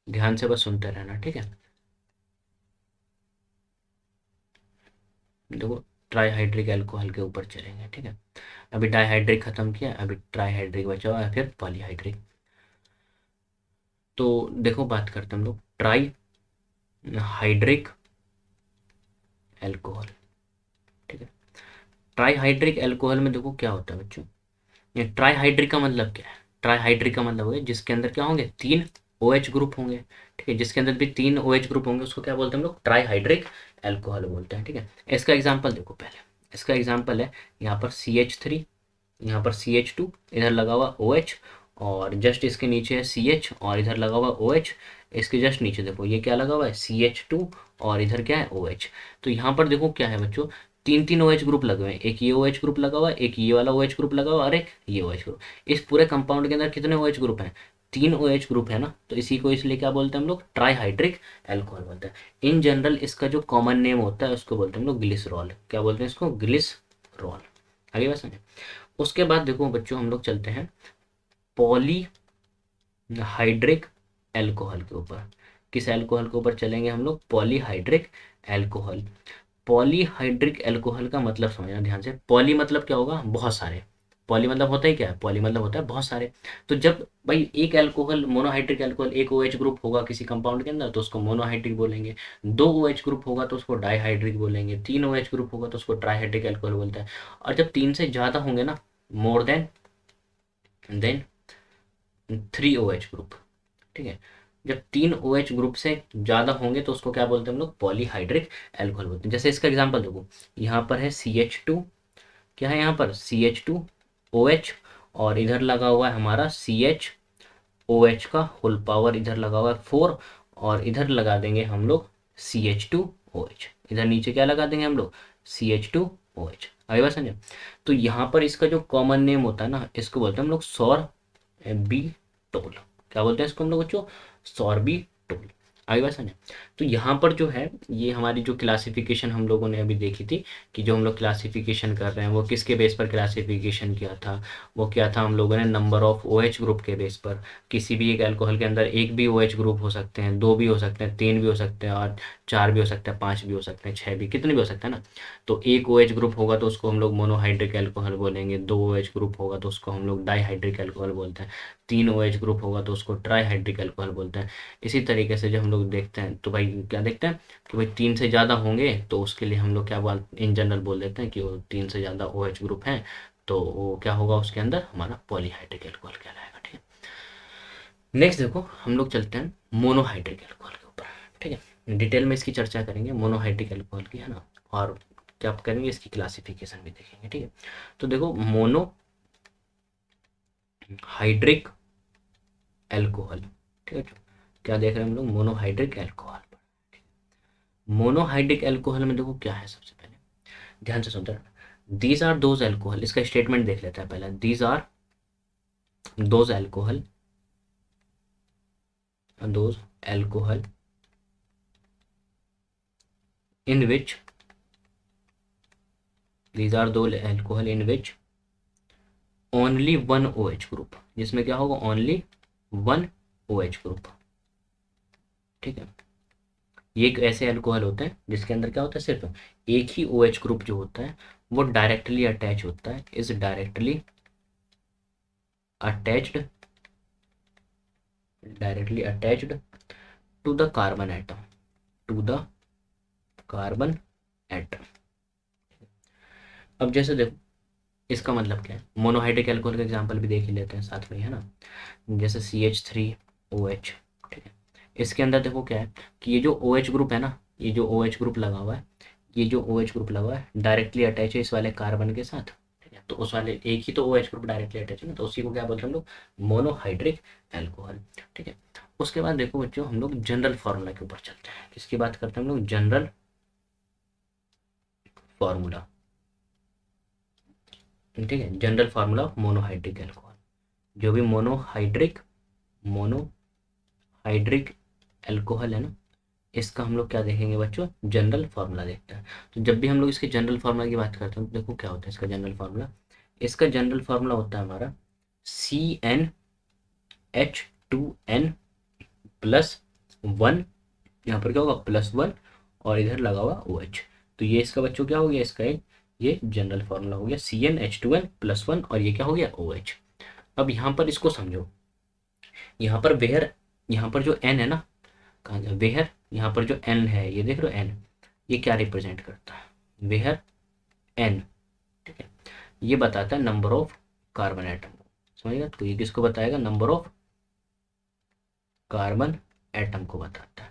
[SPEAKER 1] ध्यान से बस सुनते रहना, ठीक है। देखो ट्राईहाइड्रिक अल्कोहल के ऊपर चलेंगे, ठीक है। अभी डाईहाइड्रिक खत्म किया, अभी ट्राईहाइड्रिक बचा हुआ है, फिर पॉलीहाइड्रिक। तो देखो बात करते हैं हम लोग ट्राई हाइड्रिक एल्कोहल। ठीक है, ट्राईहाइड्रिक एल्कोहल में देखो क्या होता है बच्चों, ये ट्राईहाइड्रिक का मतलब क्या है, ट्राईहाइड्रिक का मतलब है जिसके अंदर क्या होंगे, तीन OH ग्रुप होंगे। ठीक है, जिसके अंदर भी तीन OH ग्रुप होंगे उसको क्या बोलते हैं हम लोग, ट्राईहाइड्रिक एल्कोहल बोलते हैं। ठीक है, इसका एग्जांपल देखो पहले, इसका एग्जांपल है यहाँ पर CH3, यहाँ पर CH2, इधर लगा हुआ OH, और जस्ट इसके नीचे है CH और इधर लगा हुआ OH। इसके जस्ट नीचे देखो ये क्या लगा हुआ है, CH2, और इधर क्या है, OH। तो यहाँ पर देखो क्या है बच्चों, तीन तीन OH ग्रुप लगे हुए हैं, एक ये OH ग्रुप लगा हुआ है, एक ये वाला OH ग्रुप लगा हुआ है, और एक ये OH ग्रुप। इस पूरे कंपाउंड के अंदर कितने OH ग्रुप हैं, तीन OH ग्रुप है ना, तो इसी को इसलिए क्या बोलते हैं हम लोग, ट्राईहाइड्रिक एल्कोहल बोलते हैं। इन जनरल इसका जो कॉमन नेम होता है उसको बोलते हैं हम लोग ग्लिसरॉल। क्या बोलते हैं इसको, ग्लिसरॉल। आगे बात समझे। उसके बाद देखो बच्चों हम लोग चलते हैं पॉलीहाइड्रिक एल्कोहल के ऊपर। किस एल्कोहल के ऊपर चलेंगे हम लोग, पॉलीहाइड्रिक एल्कोहल। पॉलीहाइड्रिक एल्कोहल का मतलब समझना ध्यान से, पॉली मतलब क्या होगा, बहुत सारे। पॉली मतलब होता ही क्या है, पॉली मतलब होता है बहुत सारे। तो जब भाई एक एल्कोहल, मोनोहाइड्रिक एल्कोहल, एक OH ग्रुप होगा किसी कंपाउंड के अंदर तो उसको मोनोहाइड्रिक बोलेंगे, दो OH ग्रुप होगा तो उसको डाईहाइड्रिक बोलेंगे, तीन OH ग्रुप होगा तो उसको ट्राईहाइड्रिक एल्कोहल बोलते हैं। और जब तीन से ज़्यादा होंगे ना, मोर देन 3 OH ग्रुप। ठीक है, जब तीन OH ग्रुप से ज़्यादा होंगे तो उसको क्या बोलते हैं हम लोग, पॉलीहाइड्रिक एल्कोहल बोलते हैं। जैसे इसका एग्जांपल देखो, यहाँ पर है CH2, क्या है यहाँ पर, CH2OH, और इधर लगा हुआ है हमारा CHOH का होल पावर, इधर लगा हुआ है 4, और इधर लगा देंगे हम लोग CH2OH, इधर नीचे क्या लगा देंगे हम लोग, CH2OH। आगे बात समझे। तो यहाँ पर इसका जो कॉमन नेम होता है ना, इसको बोलते हैं हम लोग सॉर्बिटोल। क्या बोलते हैं इसको हम लोग बच्चों, सॉर्बिटोल। आगे बात समझे। तो यहाँ पर जो है ये हमारी जो क्लासिफिकेशन हम लोगों ने अभी देखी थी, कि जो हम लोग क्लासिफिकेशन कर रहे हैं वो किसके बेस पर क्लासिफिकेशन किया था, वो क्या था हम लोगों ने, नंबर ऑफ OH ग्रुप के बेस पर। किसी भी एक अल्कोहल के अंदर एक भी OH ग्रुप हो सकते हैं, दो भी हो सकते हैं, तीन भी हो सकते हैं, और चार भी हो सकते हैं, पांच भी हो सकते हैं, छह भी, कितने भी हो सकते हैं ना। तो एक OH ग्रुप होगा तो उसको हम लोग मोनोहाइड्रिक एल्कोहल बोलेंगे, दो OH ग्रुप होगा तो उसको हम लोग डाईहाइड्रिक एल्कोहल बोलते हैं, तीन OH ग्रुप होगा तो उसको ट्राईहाइड्रिक एल्कोहल बोलते हैं। इसी तरीके से जब हम लोग देखते हैं तो भाई क्या देखते हैं कि भाई तीन से ज़्यादा होंगे तो उसके लिए हम लोग क्या बोल, इन जनरल बोल देते हैं कि वो तीन से ज़्यादा OH ग्रुप हैं, तो वो क्या होगा उसके अंदर, हमारा पॉलीहाइड्रिक एल्कोहल कहलाएगा। ठीक है, नेक्स्ट देखो हम लोग चलते हैं मोनोहाइड्रिक एल्कोहल के ऊपर। ठीक है, डिटेल में इसकी चर्चा करेंगे मोनोहाइड्रिक एल्कोहल की, है ना, और क्या करेंगे इसकी क्लासिफिकेशन भी देखेंगे। ठीक है, तो देखो मोनोहाइड्रिक एल्कोहल। ठीक है, क्या देख रहे हैं हम लोग, मोनोहाइड्रिक एल्कोहल। मोनोहाइड्रिक एल्कोहल में देखो क्या है, सबसे पहले ध्यान से सुनते रहना, दीज आर दोज एल्कोहल, इसका स्टेटमेंट देख लेते हैं पहले, these are those alcohol, those alcohol in which, these are those alcohol in which only one OH group, जिसमें क्या होगा, only one OH group। ठीक है, ये एक ऐसे अल्कोहल होते हैं जिसके अंदर क्या होता है, सिर्फ एक ही OH ग्रुप जो होता है वो डायरेक्टली अटैच होता है, is directly attached, directly attached to the carbon atom, to the carbon atom. अब जैसे देखो इसका मतलब क्या है, मोनोहाइड्रिक एल्कोहल का एग्जांपल भी देख ही लेते हैं साथ में, है ना। जैसे CH3OH। ठीक है, इसके अंदर देखो क्या है कि ये जो OH ग्रुप है ना, ये जो OH ग्रुप लगा हुआ है, ये जो OH ग्रुप लगा हुआ है डायरेक्टली अटैच है इस वाले कार्बन के साथ। ठीक है, तो उस वाले एक ही तो OH ग्रुप डायरेक्टली अटैच है ना, तो उसी को क्या बोलते हैं हम लोग, मोनोहाइड्रिक एल्कोहल। ठीक है, उसके बाद देखो बच्चों हम लोग जनरल फार्मूला के ऊपर चलते हैं, किसकी बात करते हैं हम लोग, जनरल फार्मूला। ठीक है, general formula of monohydric alcohol. जो भी मोनोहाइड्रिक एल्कोहल है ना, इसका हम लोग क्या देखेंगे बच्चों, जनरल फार्मूला देखते हैं। तो जब भी हम लोग इसके जनरल फार्मूला की बात करते हैं तो देखो क्या होता है इसका जनरल फार्मूला, इसका जनरल फार्मूला होता है हमारा CnH2n+1, यहाँ पर क्या होगा, +1, और इधर लगा हुआ OH। तो ये इसका बच्चों क्या हो गया, इसका एक ये जनरल फार्मूला हो गया CnH2n+1, और ये क्या हो गया, OH। अब यहाँ पर इसको समझो, यहाँ पर वेयर, यहाँ पर जो N है ना, कहाँ जा वेयर, यहाँ पर जो N है ये देख रहे हो N, ये क्या रिप्रेजेंट करता है, वेयर एन, ठीक है, ये बताता है नंबर ऑफ कार्बन एटम, समझिएगा। तो ये किसको बताएगा, नंबर ऑफ कार्बन एटम को बताता है।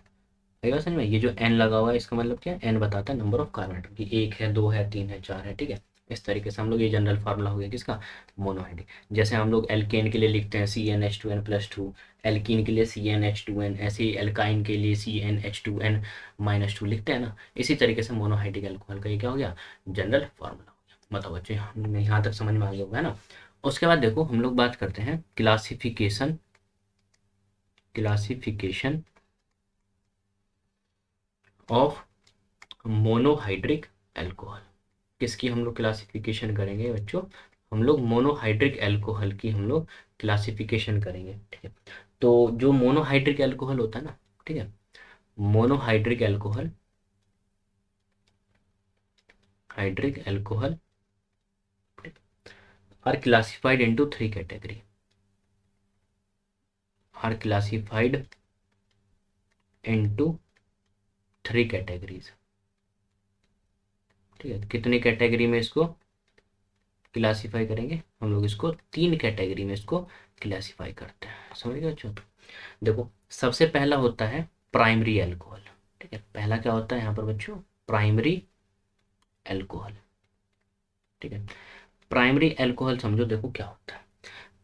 [SPEAKER 1] सही बात समझ में, ये जो एन लगा हुआ है इसका मतलब क्या है, एन बताता है नंबर ऑफ कार्बन एटम की, एक है, दो है, तीन है, चार है, ठीक है। इस तरीके से हम लोग, ये जनरल फार्मूला हो गया किसका, मोनोहाइड्रिक। जैसे हम लोग एल्केन के लिए लिखते हैं CnH2n+2, एल्कीन के लिए CnH2n, ऐसे ही एल्काइन के लिए CnH2n-2 लिखते हैं ना। इसी तरीके से मोनोहाइड्रिक एल्कोहल का ये क्या हो गया, जनरल फार्मूला हो गया। बताओ बच्चे, हमें यहाँ तक समझ में आ गया होगा, है ना। उसके बाद देखो हम लोग बात करते हैं classification, classification of monohydric alcohol. किसकी हम लोग क्लासिफिकेशन करेंगे बच्चों, हम लोग मोनोहाइड्रिक एल्कोहल की हम लोग क्लासिफिकेशन करेंगे, ठीक है। तो जो मोनोहाइड्रिक एल्कोहल होता है ना, ठीक है, monohydric alcohol, hydric alcohol are classified into three category, are classified into three categories, ठीक है। कितनी कैटेगरी में इसको क्लासिफाई करेंगे हम लोग, इसको तीन कैटेगरी में इसको क्लासिफाई करते हैं, समझ गए बच्चों। देखो सबसे पहला होता है प्राइमरी अल्कोहल, ठीक है। पहला क्या होता है यहाँ पर बच्चों, प्राइमरी अल्कोहल, ठीक है। प्राइमरी अल्कोहल समझो, देखो क्या होता है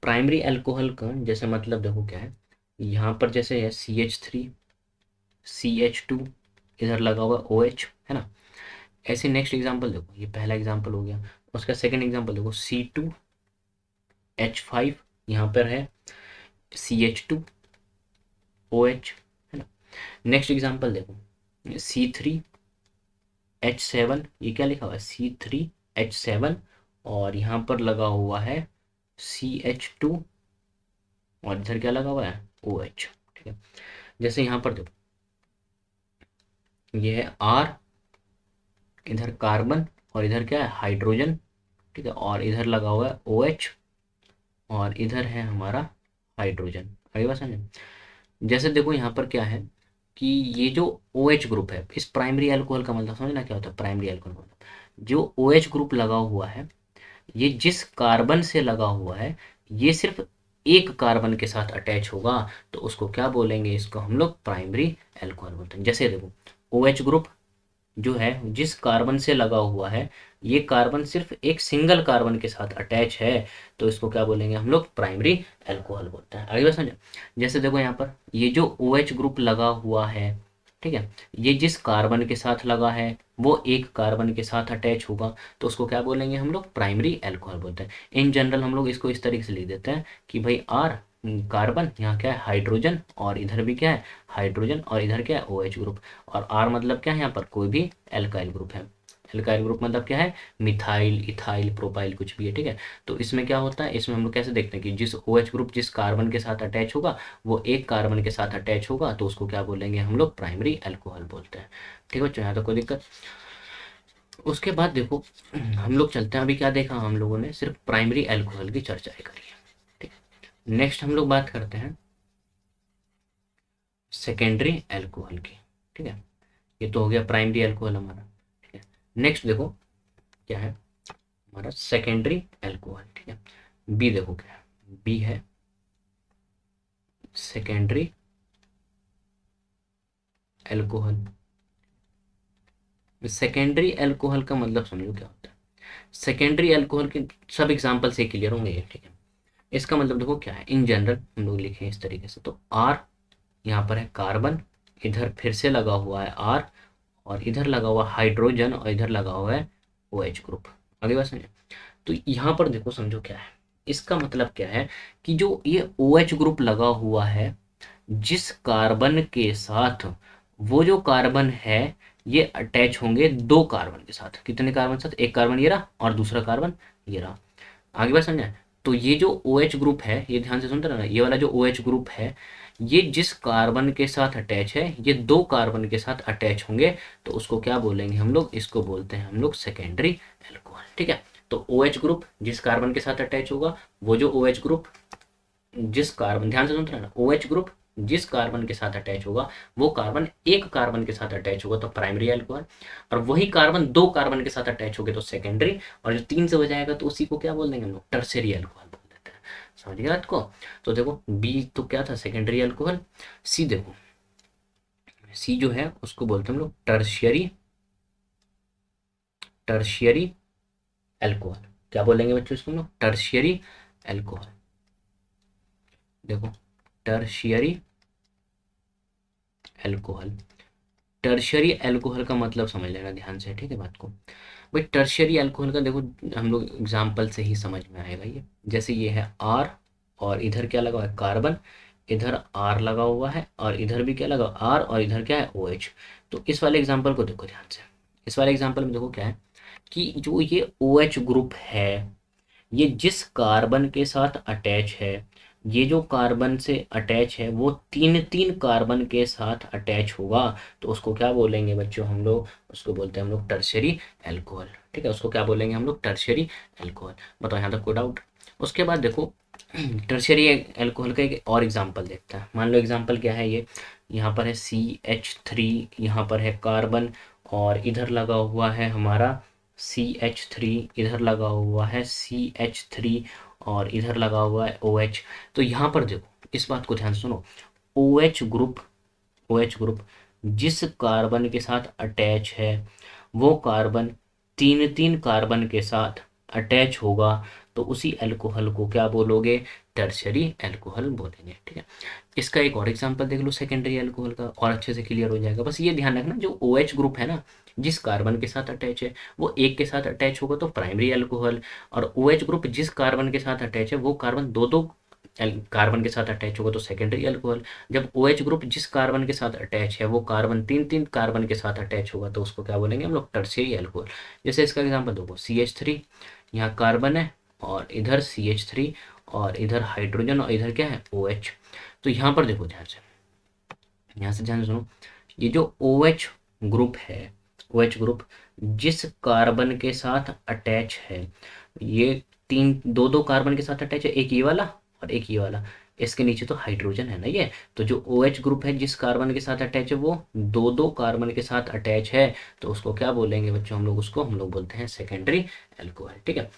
[SPEAKER 1] प्राइमरी अल्कोहल का, जैसे मतलब देखो क्या है, यहाँ पर जैसे है CH3 CH2, इधर लगा हुआ OH, है ना। ऐसे नेक्स्ट एग्जांपल देखो, ये पहला एग्जांपल हो गया। उसका सेकंड एग्जांपल देखो, C2H5, यहाँ पर है CH2OH, है ना। नेक्स्ट एग्जांपल देखो, C3H7, ये क्या लिखा हुआ है, C3H7, और यहाँ पर लगा हुआ है CH2, और इधर क्या लगा हुआ है, OH, ठीक है। जैसे यहाँ पर देखो, ये है R, इधर कार्बन, और इधर क्या है, हाइड्रोजन, ठीक है, और इधर लगा हुआ है OH, और इधर है हमारा हाइड्रोजन। अगली बात समझे। जैसे देखो यहाँ पर क्या है कि ये जो OH ग्रुप है, इस प्राइमरी अल्कोहल का मतलब समझना क्या होता है, प्राइमरी अल्कोहल मतलब जो OH ग्रुप लगा हुआ है, ये जिस कार्बन से लगा हुआ है, ये सिर्फ एक कार्बन के साथ अटैच होगा, तो उसको क्या बोलेंगे, इसको हम लोग प्राइमरी अल्कोहल बोलते हैं। जैसे देखो OH ग्रुप जो है जिस कार्बन से लगा हुआ है, ये कार्बन सिर्फ एक सिंगल कार्बन के साथ अटैच है, तो इसको क्या बोलेंगे हम लोग, प्राइमरी अल्कोहल बोलते हैं। आगे बात समझे। जैसे देखो यहाँ पर ये जो OH ग्रुप लगा हुआ है, ठीक है, ये जिस कार्बन के साथ लगा है वो एक कार्बन के साथ अटैच होगा, तो उसको क्या बोलेंगे हम लोग, प्राइमरी अल्कोहल बोलते हैं। इन जनरल हम लोग इसको इस तरीके से लिख देते हैं कि भाई आर कार्बन, यहाँ क्या है, हाइड्रोजन, और इधर भी क्या है, हाइड्रोजन, और इधर क्या है, OH ग्रुप, और आर मतलब क्या है, यहाँ पर कोई भी एल्काइल ग्रुप है। एल्काइल ग्रुप मतलब क्या है, मिथाइल, इथाइल, प्रोपाइल, कुछ भी है, ठीक है। तो इसमें क्या होता है, इसमें हम लोग कैसे देखते हैं कि जिस OH ग्रुप जिस कार्बन के साथ अटैच होगा, वो एक कार्बन के साथ अटैच होगा, तो उसको क्या बोलेंगे हम लोग, प्राइमरी अल्कोहल बोलते हैं, ठीक है बच्चों, यहाँ तो कोई दिक्कत। उसके बाद देखो हम लोग चलते हैं, अभी क्या देखा हम लोगों ने, सिर्फ प्राइमरी अल्कोहल की चर्चा करी है, ठीक है। नेक्स्ट हम लोग बात करते हैं सेकेंडरी अल्कोहल की, ठीक है। ये तो हो गया प्राइमरी अल्कोहल हमारा, ठीक है। नेक्स्ट देखो क्या है हमारा, सेकेंडरी अल्कोहल, ठीक है। बी देखो क्या है, बी है सेकेंडरी अल्कोहल। सेकेंडरी अल्कोहल का मतलब समझो क्या होता है, सेकेंडरी अल्कोहल के सब एग्जांपल से क्लियर होंगे ये, ठीक है। इसका मतलब देखो क्या है, इन जनरल हम लोग लिखें इस तरीके से, तो आर यहाँ पर है कार्बन, इधर फिर से लगा हुआ है आर, और इधर लगा हुआ हाइड्रोजन, और इधर लगा हुआ है OH ग्रुप। आगे बात समझे। तो यहाँ पर देखो समझो क्या है, इसका मतलब क्या है कि जो ये OH ग्रुप लगा हुआ है, जिस कार्बन के साथ वो जो कार्बन है, ये अटैच होंगे दो कार्बन के साथ, कितने कार्बन के साथ, एक कार्बन ये रहा और दूसरा कार्बन ये रहा। आगे बात समझे। तो ये जो OH ग्रुप है, ये ध्यान से सुनते रहना, ये वाला जो OH ग्रुप है, ये जिस कार्बन के साथ अटैच है, ये दो कार्बन के साथ अटैच होंगे, तो उसको क्या बोलेंगे हम लोग, इसको बोलते हैं हम लोग सेकेंडरी अल्कोहल, ठीक है। तो OH ग्रुप जिस कार्बन के साथ अटैच होगा, वो जो OH ग्रुप जिस कार्बन, ध्यान से सुनते रहना, OH ग्रुप जिस कार्बन के साथ अटैच होगा वो कार्बन एक कार्बन के साथ अटैच होगा तो प्राइमरी अल्कोहल, और वही कार्बन दो कार्बन के साथ अटैच हो गए तो सेकेंडरी, और जो तीन से हो जाएगा तो उसी को क्या बोल देंगे हम लोग, टर्शरी अल्कोहल बोल देते हैं। समझ गया बात को? तो देखो बी तो क्या था, सेकेंडरी अल्कोहल। सी देखो, सी जो है उसको बोलते हैं हम लोग टर्शियरी, टर्शियरी अल्कोहल। क्या बोलेंगे बच्चों इसको हम लोग, टर्शियरी अल्कोहल। देखो टर्शियरी अल्कोहल, टर्शियरी अल्कोहल का मतलब समझ लेना ध्यान से, ठीक है बात को। भाई टर्शियरी अल्कोहल का देखो हम लोग एग्जाम्पल से ही समझ में आएगा ये। जैसे ये है आर, और इधर क्या लगा हुआ है, कार्बन, इधर आर लगा हुआ है और इधर भी क्या लगा, आर, और इधर क्या है, ओ एच। तो इस वाले एग्जाम्पल को देखो ध्यान से। इस वाले एग्जाम्पल में देखो क्या है कि जो ये ओ एच ग्रुप है, ये जिस कार्बन के साथ अटैच है, ये जो कार्बन से अटैच है वो तीन तीन कार्बन के साथ अटैच होगा, तो उसको क्या बोलेंगे बच्चों हम लोग, उसको बोलते हैं हम लोग टर्शरी अल्कोहल। ठीक है, उसको क्या बोलेंगे हम लोग, टर्शरी अल्कोहल। बताओ यहाँ तक कोई डाउट? उसके बाद देखो टर्शरी अल्कोहल का एक और एग्जांपल देखते हैं। मान लो एग्जांपल क्या है ये, यहाँ पर है CH3, यहाँ पर है कार्बन, और इधर लगा हुआ है हमारा CH3, इधर लगा हुआ है CH3, और इधर लगा हुआ है OH। तो यहाँ पर देखो इस बात को ध्यान से सुनो, OH ग्रुप, OH ग्रुप जिस कार्बन के साथ अटैच है वो कार्बन तीन तीन कार्बन के साथ अटैच होगा, तो उसी अल्कोहल को क्या बोलोगे, टर्शरी अल्कोहल बोलेंगे। ठीक है, इसका एक और एग्जांपल देख लो सेकेंडरी अल्कोहल का, और अच्छे से क्लियर हो जाएगा। बस ये ध्यान रखना, जो OH ग्रुप है ना, जिस कार्बन के साथ अटैच है वो एक के साथ अटैच होगा तो प्राइमरी अल्कोहल, और OH ग्रुप जिस कार्बन के साथ अटैच है वो कार्बन दो दो कार्बन के साथ अटैच होगा तो सेकेंडरी अल्कोहल। जब OH ग्रुप जिस कार्बन के साथ अटैच है वो कार्बन तीन तीन कार्बन के साथ अटैच होगा तो उसको क्या बोलेंगे हम लोग, टर्शियरी अल्कोहल। जैसे इसका एग्जांपल देखो CH3, यहाँ कार्बन है और इधर CH3, और इधर हाइड्रोजन, और इधर क्या है OH। तो यहाँ पर देखो ध्यान से, यहाँ से ध्यान से सुनो, ये जो OH ग्रुप है, OH ग्रुप जिस कार्बन के साथ अटैच है, ये तीन दो दो कार्बन के साथ अटैच है, एक ये वाला और एक ये वाला, इसके नीचे तो हाइड्रोजन है ना ये। तो जो OH ग्रुप है जिस कार्बन के साथ अटैच है वो दो दो कार्बन के साथ अटैच है, तो उसको क्या बोलेंगे बच्चों हम लोग, उसको हम लोग बोलते हैं सेकेंडरी अल्कोहल। ठीक है,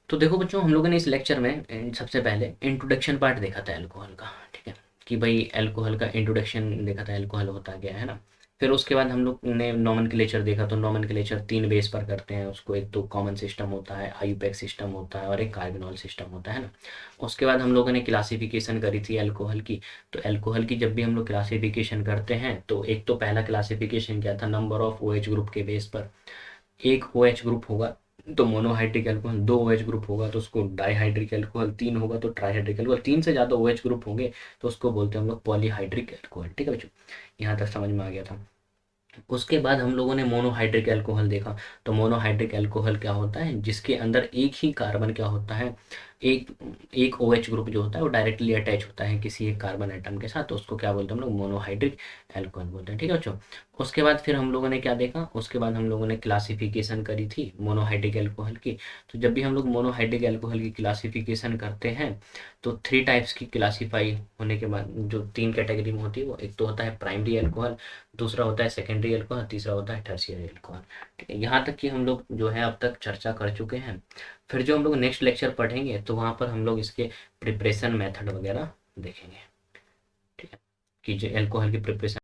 [SPEAKER 1] तो देखो बच्चों हम लोगों ने इस लेक्चर में सबसे पहले इंट्रोडक्शन पार्ट देखा था अल्कोहल का। ठीक है, कि भाई अल्कोहल का इंट्रोडक्शन देखा था, अल्कोहल होता क्या है ना। फिर उसके बाद हम लोग ने नोमेनक्लेचर देखा, तो नोमेनक्लेचर तीन बेस पर करते हैं उसको, एक तो कॉमन सिस्टम होता है, आईयूपैक सिस्टम होता है, और एक कार्बेनॉल सिस्टम होता है ना। उसके बाद हम लोगों ने क्लासिफिकेशन करी थी अल्कोहल की। तो अल्कोहल की जब भी हम लोग क्लासिफिकेशन करते हैं तो एक तो पहला क्लासिफिकेशन क्या था, नंबर ऑफ OH ग्रुप के बेस पर। एक OH ग्रुप होगा तो मोनोहाइड्रिक अल्कोहल, दो OH ग्रुप होगा तो उसको डाईहाइड्रिक अल्कोहल, तीन होगा तो ट्राईहाइड्रिक अल्कोहल, तीन से ज़्यादा OH ग्रुप होंगे तो उसको बोलते हैं हम लोग पॉलीहाइड्रिक अल्कोहल। ठीक है बच्चों, यहाँ तक समझ में आ गया था। उसके बाद हम लोगों ने मोनोहाइड्रिक अल्कोहल देखा। तो मोनोहाइड्रिक अल्कोहल क्या होता है, जिसके अंदर एक ही कार्बन क्या होता है, एक एक OH ग्रुप जो होता है वो डायरेक्टली अटैच होता है किसी एक कार्बन एटम के साथ, तो उसको क्या बोलते हैं हम लोग, मोनोहाइड्रिक अल्कोहल बोलते हैं। ठीक है बच्चों, उसके बाद फिर हम लोगों ने क्या देखा, उसके बाद हम लोगों ने क्लासिफिकेशन करी थी मोनोहाइड्रिक अल्कोहल की। तो जब भी हम लोग मोनोहाइड्रिक अल्कोहल की क्लासिफिकेशन करते हैं तो थ्री टाइप्स की क्लासीफाई होने के बाद जो तीन कैटेगरी में होती है वो, एक तो होता है प्राइमरी अल्कोहल, दूसरा होता है सेकेंडरी अल्कोहल, तीसरा होता है टर्शियरी अल्कोहल। ठीक है, यहाँ तक कि हम लोग जो है अब तक चर्चा कर चुके हैं। फिर जो हम लोग नेक्स्ट लेक्चर पढ़ेंगे तो वहाँ पर हम लोग इसके प्रिपरेशन मेथड वगैरह देखेंगे। ठीक है, कि जो अल्कोहल की प्रिपरेशन